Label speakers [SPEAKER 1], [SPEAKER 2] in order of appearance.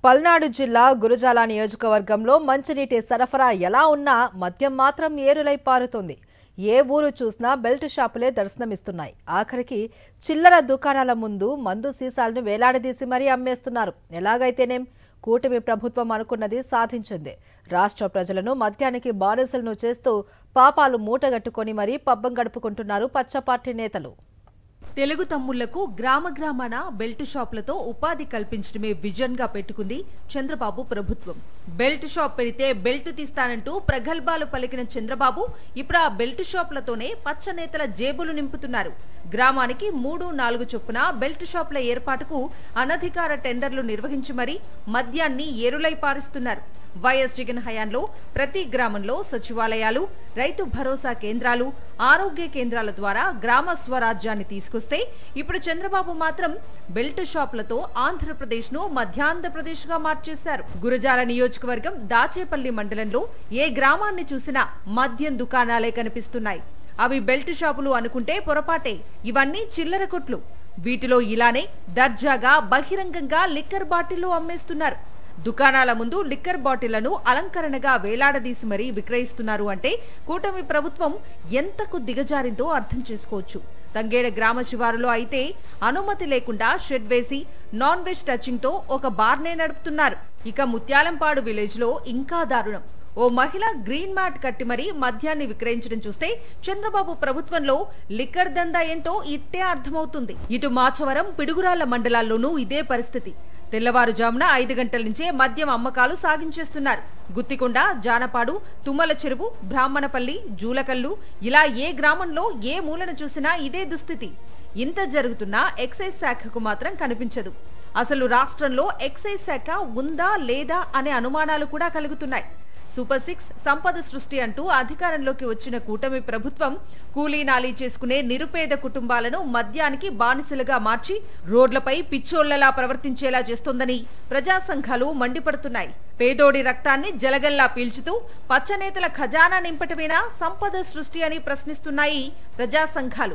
[SPEAKER 1] పల్నాడు జిల్లా గురజాల నియోజకవర్గంలో మంచినీటి సరఫరా ఎలా ఉన్నా మద్యం మాత్రం ఏరులై పారుతోంది. ఏ ఊరు చూసినా బెల్ట్ షాపులే దర్శనమిస్తున్నాయి. ఆఖరికి చిల్లర దుకాణాల ముందు మందు సీసాలను వేలాడదీసి మరీ అమ్మేస్తున్నారు. ఎలాగైతేనేం కూటమి ప్రభుత్వం అనుకున్నది సాధించింది. రాష్ట్ర ప్రజలను మద్యానికి బానిసలను చేస్తూ పాపాలు మూటగట్టుకొని మరీ పబ్బం గడుపుకుంటున్నారు పచ్చ పార్టీ నేతలు.
[SPEAKER 2] తెలుగు తమ్ముళ్లకు గ్రామ గ్రామాన బెల్ట్ షాపులతో ఉపాధి కల్పించడమే విజన్ గా పెట్టుకుంది చంద్రబాబు ప్రభుత్వం. బెల్ట్ షాప్ పెడితే బెల్ట్ తీస్తానంటూ ప్రగల్భాలు పలికిన చంద్రబాబు ఇప్పుడు ఆ బెల్ట్ షాపులతోనే పచ్చ నేతల జేబులు నింపుతున్నారు. గ్రామానికి 3-4 చొప్పున బెల్ట్ షాపుల ఏర్పాటుకు అనధికార టెండర్లు నిర్వహించి మరీ మద్యాన్ని ఏరులై పారిస్తున్నారు. వైఎస్ జగన్ హయాంలో ప్రతి గ్రామంలో సచివాలయాలు, రైతు భరోసా కేంద్రాలు, ఆరోగ్య కేంద్రాల ద్వారా గ్రామ స్వరాజ్యాన్ని తీసుకొస్తే ఇప్పుడు చంద్రబాబు మాత్రం బెల్ట్ షాపులతో ఆంధ్రప్రదేశ్ ను మధ్యాంధ్రప్రదేశ్ గా మార్చేశారు. గురజాల నియోజకవర్గం దాచేపల్లి మండలంలో ఏ గ్రామాన్ని చూసినా మద్యం దుకాణాలే కనిపిస్తున్నాయి. అవి బెల్ట్ షాపులు అనుకుంటే పొరపాటే. ఇవన్నీ చిల్లర కొట్లు. వీటిలో ఇలానే దర్జాగా బహిరంగంగా లిక్కర్ బాటిళ్లు అమ్మేస్తున్నారు. దుకాణాల ముందు లిక్కర్ బాటిళ్లను అలంకరణగా వేలాడదీసి మరీ విక్రయిస్తున్నారు. అంటే కూటమి ప్రభుత్వం ఎంతకు దిగజారిందో అర్థం చేసుకోవచ్చు. తంగేడ గ్రామ శివారులో అయితే అనుమతి లేకుండా షెడ్ వేసి నాన్ వెజ్ టచింగ్ తో ఒక బార్నే నడుపుతున్నారు. ఇక ముత్యాలంపాడు విలేజ్ లో ఇంకా దారుణం. ఓ మహిళ గ్రీన్ మ్యాట్ కట్టి మరీ మద్యాన్ని విక్రయించడం చూస్తే చంద్రబాబు ప్రభుత్వంలో లిక్కర్ దందా ఏంటో ఇట్టే అర్థమవుతుంది. ఇటు మాచవరం, పిడుగురాళ్ల మండలాల్లోనూ ఇదే పరిస్థితి. తెల్లవారుజామున 5 గంటల నుంచే మద్యం అమ్మకాలు సాగించేస్తున్నారు. గుత్తికొండ, జానపాడు, తుమ్మల చెరువు, బ్రాహ్మణపల్లి, జూలకల్లు ఇలా ఏ గ్రామంలో ఏ మూలను చూసినా ఇదే దుస్థితి. ఇంత జరుగుతున్నా ఎక్సైజ్ శాఖకు మాత్రం కనిపించదు. అసలు రాష్ట్రంలో ఎక్సైజ్ శాఖ ఉందా లేదా అనే అనుమానాలు కూడా కలుగుతున్నాయి. సూపర్ 6 సంపద సృష్టి అంటూ అధికారంలోకి వచ్చిన కూటమి ప్రభుత్వం కూలీ నాలీ చేసుకునే నిరుపేద కుటుంబాలను మద్యానికి బానిసలుగా మార్చి రోడ్లపై పిచ్చోళ్లలా ప్రవర్తించేలా చేస్తోందని ప్రజా సంఘాలు మండిపడుతున్నాయి. పేదోడి రక్తాన్ని జలగల్లా పీల్చుతూ పచ్చనేతల ఖజానా నింపటమేనా సంపద సృష్టి అని ప్రశ్నిస్తున్నాయి ప్రజా సంఘాలు.